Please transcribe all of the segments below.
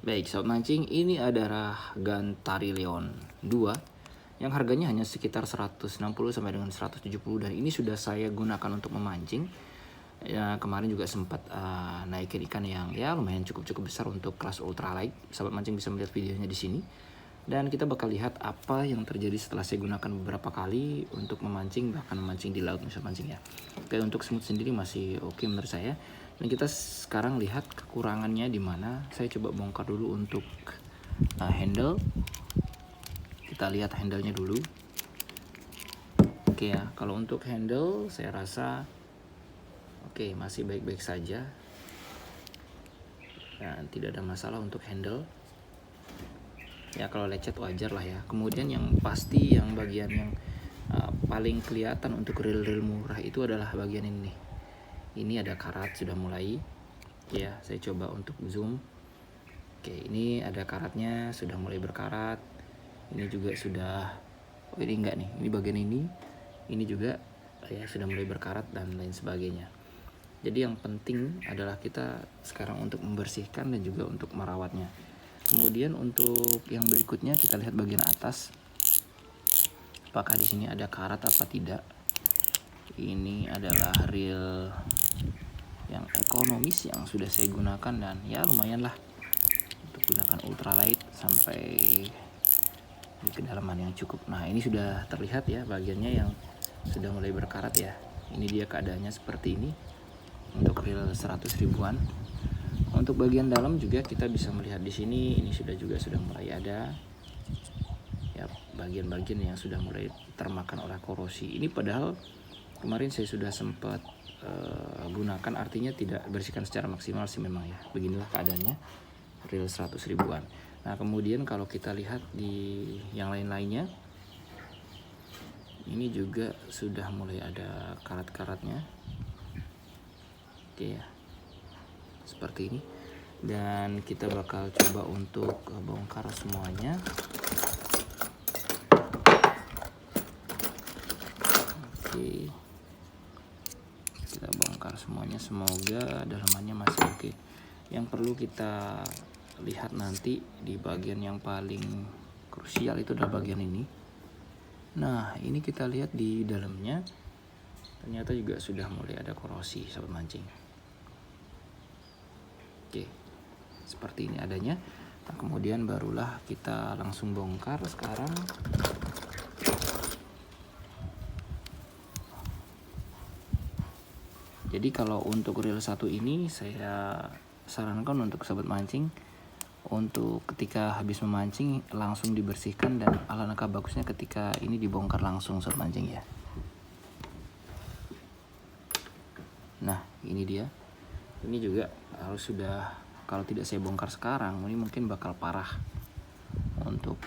Baik, sobat mancing, ini adalah Gantarilion 2 yang harganya hanya sekitar 160 sampai dengan 170, dan ini sudah saya gunakan untuk memancing. Ya, kemarin juga sempat naikin ikan yang ya lumayan cukup besar untuk kelas ultralight. Sahabat mancing bisa melihat videonya di sini. Dan kita bakal lihat apa yang terjadi setelah saya gunakan beberapa kali untuk memancing, bahkan memancing di laut misalnya mancing ya. Oke, untuk semut sendiri masih oke menurut saya. Dan kita sekarang lihat kekurangannya di mana. Saya coba bongkar dulu untuk handle. Kita lihat handlenya dulu. Oke ya, kalau untuk handle saya rasa oke, masih baik-baik saja. Dan tidak ada masalah untuk handle. Ya kalau lecet wajar lah ya. Kemudian yang pasti yang bagian yang paling kelihatan untuk reel-reel murah itu adalah bagian ini nih. Ini ada karat sudah mulai. Ya, saya coba untuk zoom. Oke, ini ada karatnya sudah mulai berkarat. Ini juga sudah, oh ini enggak nih, ini bagian ini juga ya sudah mulai berkarat dan lain sebagainya. Jadi yang penting adalah kita sekarang untuk membersihkan dan juga untuk merawatnya. Kemudian untuk yang berikutnya kita lihat bagian atas. Apakah di sini ada karat apa tidak? Ini adalah reel yang ekonomis yang sudah saya gunakan, dan ya lumayan lah untuk gunakan ultralight sampai di kedalaman yang cukup. Nah, ini sudah terlihat ya bagiannya yang sudah mulai berkarat ya. Ini dia keadaannya seperti ini untuk reel 100 ribuan. Untuk bagian dalam juga kita bisa melihat di sini, ini sudah mulai ada ya bagian-bagian yang sudah mulai termakan oleh korosi. Ini padahal kemarin saya sudah sempat gunakan, artinya tidak bersihkan secara maksimal sih memang ya. Beginilah keadaannya reel 100 ribuan. Nah, kemudian kalau kita lihat di yang lain-lainnya, ini juga sudah mulai ada karat-karatnya. Oke ya, seperti ini. Dan kita bakal coba untuk bongkar semuanya. Oke, kita bongkar semuanya, semoga dalamannya masih oke. Yang perlu kita lihat nanti di bagian yang paling krusial itu adalah bagian ini. Nah, ini kita lihat di dalamnya ternyata juga sudah mulai ada korosi, sahabat mancing. Oke, seperti ini adanya. Nah, kemudian barulah kita langsung bongkar sekarang. Jadi kalau untuk reel 1 ini saya sarankan untuk sahabat mancing untuk ketika habis memancing langsung dibersihkan, dan alangkah bagusnya ketika ini dibongkar langsung sahabat mancing ya. Nah, ini dia. Ini juga harus sudah, kalau tidak saya bongkar sekarang ini mungkin bakal parah untuk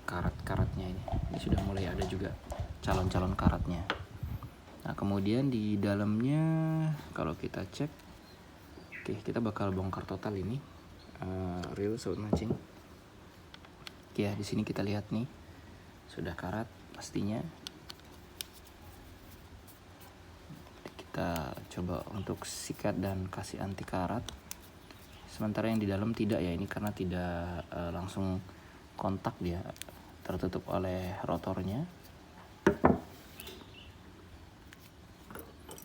karat-karatnya ini. Ini sudah mulai ada juga calon-calon karatnya. Nah, kemudian di dalamnya kalau kita cek, oke, kita bakal bongkar total ini reel sahabat mancing. Oke ya, di sini kita lihat nih sudah karat pastinya. Kita coba untuk sikat dan kasih anti karat. Sementara yang di dalam tidak ya, ini karena tidak langsung kontak, dia tertutup oleh rotornya.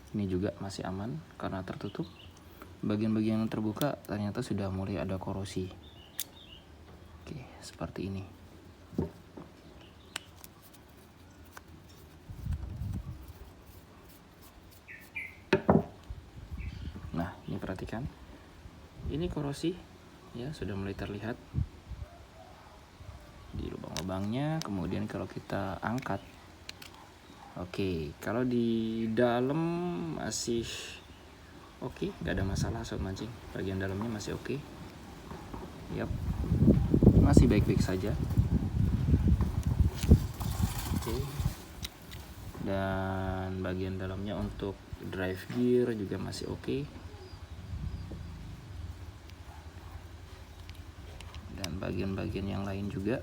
Ini juga masih aman karena tertutup. Bagian-bagian yang terbuka ternyata sudah mulai ada korosi. Oke, seperti ini. Nah, ini perhatikan. Ini korosi ya, sudah mulai terlihat di lubang-lubangnya. Kemudian kalau kita angkat, oke, kalau di dalam masih oke, nggak ada masalah sobat mancing. Bagian dalamnya masih oke. Yap, masih baik-baik saja. Oke. Dan bagian dalamnya untuk drive gear juga masih oke. Dan bagian-bagian yang lain juga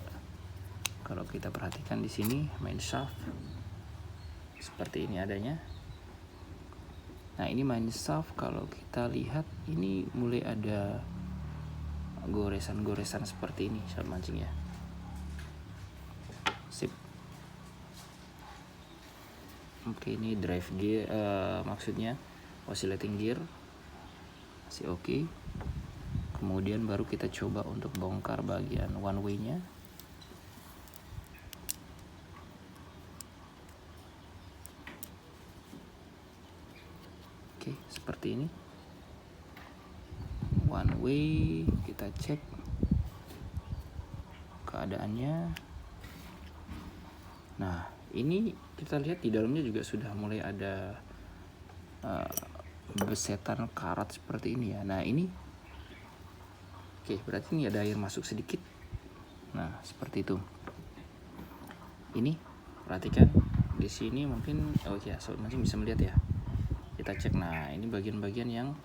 kalau kita perhatikan di sini main shaft seperti ini adanya. Nah, ini main shaft kalau kita lihat ini mulai ada goresan-goresan seperti ini saat mancing ya. Sip. Oke, ini drive gear, maksudnya oscillating gear masih oke. Kemudian baru kita coba untuk bongkar bagian one way nya. Oke, seperti ini one way. Kita cek keadaannya. Nah, ini kita lihat di dalamnya juga sudah mulai ada besetan karat seperti ini ya. Nah, ini oke, berarti ini ada air masuk sedikit. Nah, seperti itu. Ini perhatikan di sini mungkin, oh ya, sobat mancing bisa melihat ya. Kita cek. Nah, ini bagian-bagian yang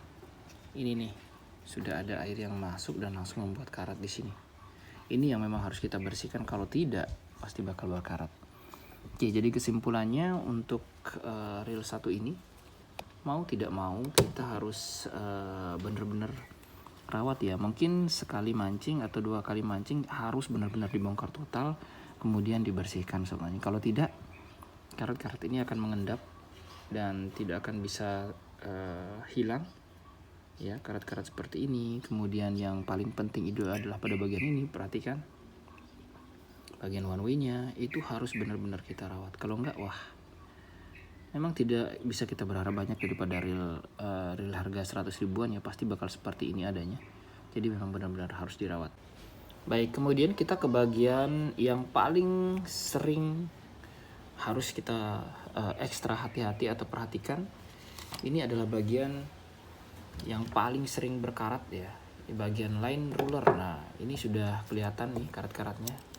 ini nih, sudah ada air yang masuk dan langsung membuat karat di sini. Ini yang memang harus kita bersihkan, kalau tidak pasti bakal berkarat. Oke, jadi kesimpulannya untuk reel 1 ini, mau tidak mau kita harus bener-bener rawat ya. Mungkin sekali mancing atau 2 kali mancing harus benar-benar dibongkar total, kemudian dibersihkan semuanya. Kalau tidak, karat-karat ini akan mengendap dan tidak akan bisa hilang ya, karat-karat seperti ini. Kemudian yang paling penting itu adalah pada bagian ini, perhatikan bagian one way nya itu harus benar-benar kita rawat. Kalau enggak, wah, memang tidak bisa kita berharap banyak daripada reel harga 100 ribuan ya, pasti bakal seperti ini adanya. Jadi memang benar-benar harus dirawat. Baik, kemudian kita ke bagian yang paling sering harus kita ekstra hati-hati atau perhatikan. Ini adalah bagian yang paling sering berkarat ya, di bagian line ruler. Nah, ini sudah kelihatan nih karat-karatnya.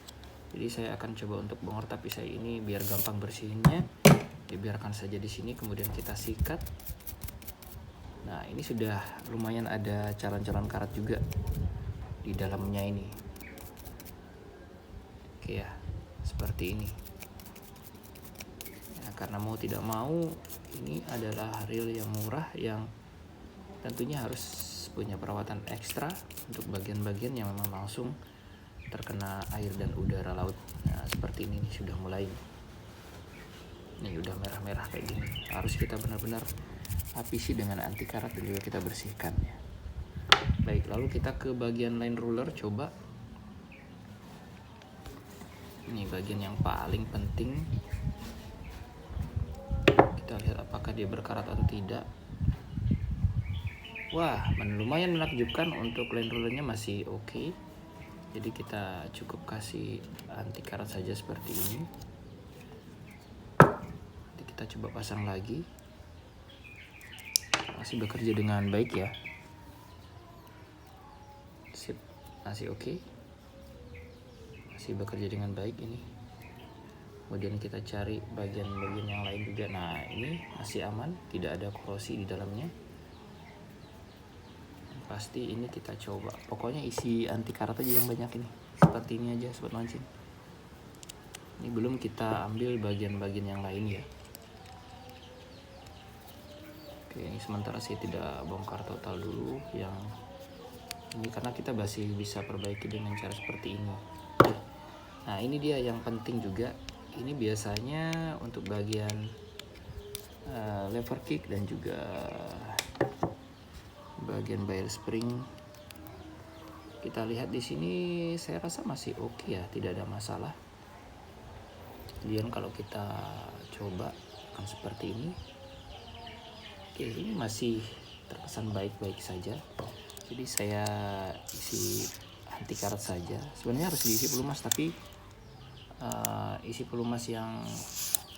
Jadi saya akan coba untuk bongkar, tapi saya ini biar gampang bersihinnya, dibiarkan saja di sini, kemudian kita sikat. Nah, ini sudah lumayan ada calon-calon karat juga di dalamnya ini. Oke ya, seperti ini. Nah, karena mau tidak mau, ini adalah reel yang murah yang tentunya harus punya perawatan ekstra untuk bagian-bagian yang memang langsung terkena air dan udara laut. Nah, seperti ini nih, sudah mulai. Ini udah merah-merah kayak gini. Harus kita benar-benar lapisi dengan anti karat dan juga kita bersihkan ya. Baik, lalu kita ke bagian line ruler, coba. Ini bagian yang paling penting. Kita lihat apakah dia berkarat atau tidak. Wah, lumayan menakjubkan, untuk line rulernya masih oke. Jadi kita cukup kasih anti karat saja seperti ini. Nanti kita coba pasang lagi. Masih bekerja dengan baik ya. Sip, masih oke. Masih bekerja dengan baik ini. Kemudian kita cari bagian-bagian yang lain juga. Nah, ini masih aman, tidak ada korosi di dalamnya. Pasti ini kita coba, pokoknya isi anti karat aja yang banyak ini, seperti ini aja sobat mancing. Ini belum kita ambil bagian-bagian yang lain ya. Oke, ini sementara saya tidak bongkar total dulu yang ini, karena kita masih bisa perbaiki dengan cara seperti ini. Nah, ini dia yang penting juga. Ini biasanya untuk bagian lever kick dan juga bagian bail spring. Kita lihat di sini, saya rasa masih oke ya, tidak ada masalah. Kemudian kalau kita coba akan seperti ini. Oke, ini masih terkesan baik-baik saja. Jadi saya isi anti karat saja. Sebenarnya harus diisi pelumas, tapi isi pelumas yang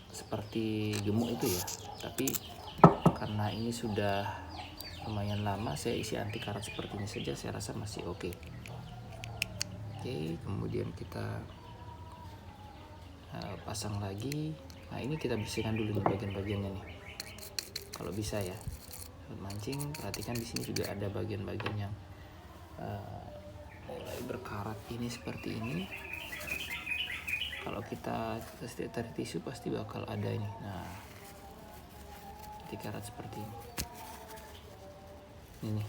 seperti gemuk itu ya. Tapi karena ini sudah lumayan lama, saya isi anti karat seperti ini saja, saya rasa masih oke. Oke, kemudian kita pasang lagi. Nah, ini kita bersihkan dulu nih bagian-bagiannya nih, kalau bisa ya. Mancing, perhatikan di sini juga ada bagian-bagian yang mulai berkarat ini seperti ini. Kalau kita tarik tisu pasti bakal ada ini. Nah, anti karat seperti ini. Ini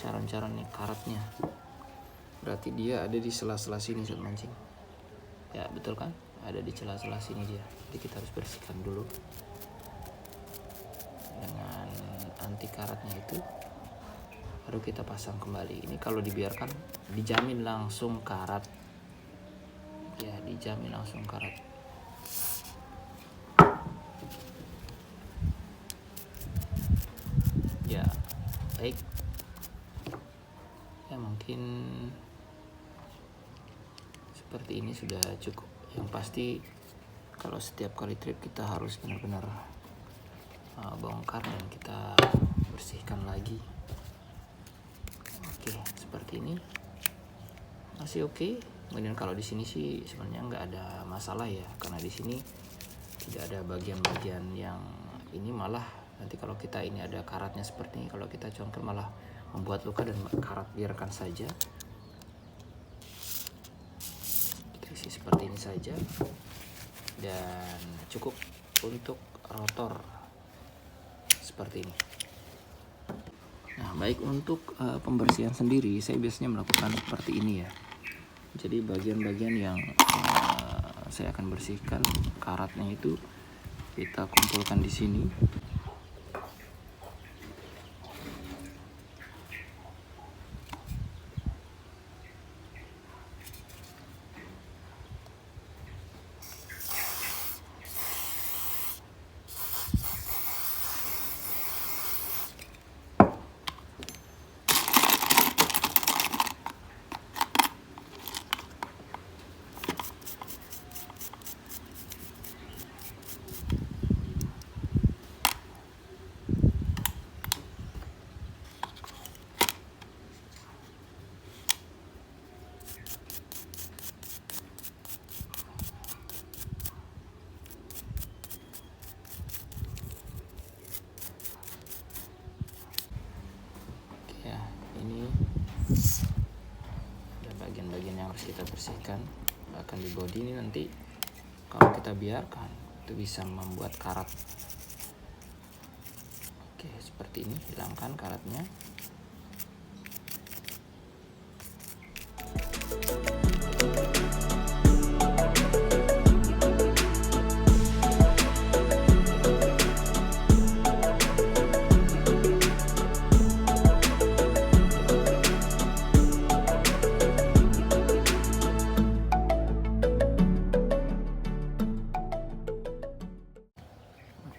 caran-caran nih karatnya. Berarti dia ada di sela-sela sini sobat mancing. Ya betul kan? Ada di sela-sela sini dia. Jadi kita harus bersihkan dulu dengan anti karatnya itu. Baru kita pasang kembali. Ini kalau dibiarkan dijamin langsung karat. Ya dijamin langsung karat. Ya baik. Ya mungkin seperti ini sudah cukup. Yang pasti kalau setiap kali trip kita harus benar-benar bongkar dan kita bersihkan lagi. Oke, seperti ini masih oke. Kemudian kalau di sini sih sebenarnya nggak ada masalah ya, karena di sini tidak ada bagian-bagian yang ini, malah nanti kalau kita ini ada karatnya seperti ini, kalau kita congkel malah membuat luka dan karat. Biarkan saja. Isi seperti ini saja dan cukup untuk rotor seperti ini. Nah baik, untuk pembersihan sendiri saya biasanya melakukan seperti ini ya. Jadi bagian-bagian yang saya akan bersihkan karatnya itu kita kumpulkan di sini. Harus kita bersihkan. Bahkan di bodi ini nanti kalau kita biarkan itu bisa membuat karat. Oke, seperti ini, hilangkan karatnya.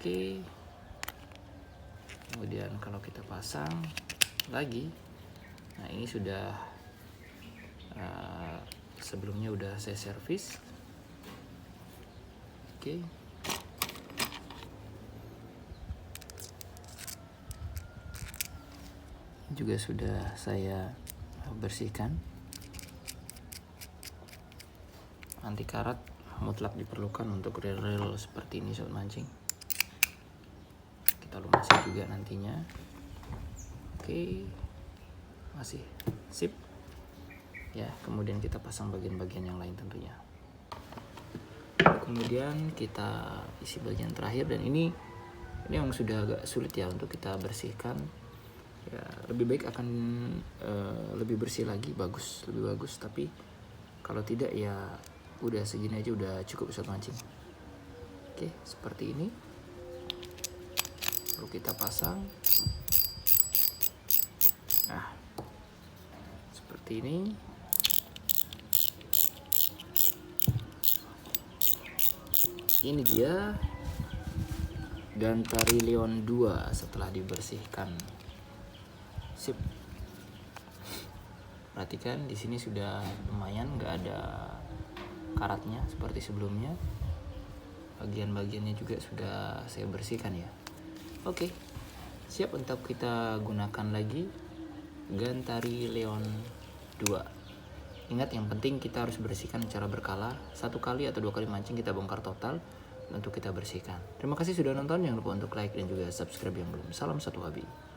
Oke, kemudian kalau kita pasang lagi, nah ini sudah sebelumnya udah saya servis. Oke, juga sudah saya bersihkan. Anti karat mutlak diperlukan untuk reel-reel seperti ini sobat mancing. Kita lumasi juga nantinya. Oke, masih sip ya. Kemudian kita pasang bagian-bagian yang lain tentunya. Kemudian kita isi bagian terakhir, dan ini yang sudah agak sulit ya untuk kita bersihkan ya. Lebih baik akan lebih bersih lagi, lebih bagus, tapi kalau tidak ya udah segini aja udah cukup sobat mancing. Oke, seperti ini. Lalu kita pasang. Nah, seperti ini. Ini dia Gantari Leon 2 setelah dibersihkan. Sip. Perhatikan di sini sudah lumayan, nggak ada karatnya seperti sebelumnya. Bagian-bagiannya juga sudah saya bersihkan ya. Oke, siap untuk kita gunakan lagi Gantari Leon 2. Ingat, yang penting kita harus bersihkan secara berkala. 1 kali atau 2 kali mancing kita bongkar total untuk kita bersihkan. Terima kasih sudah nonton, jangan lupa untuk like dan juga subscribe yang belum. Salam satu hobi.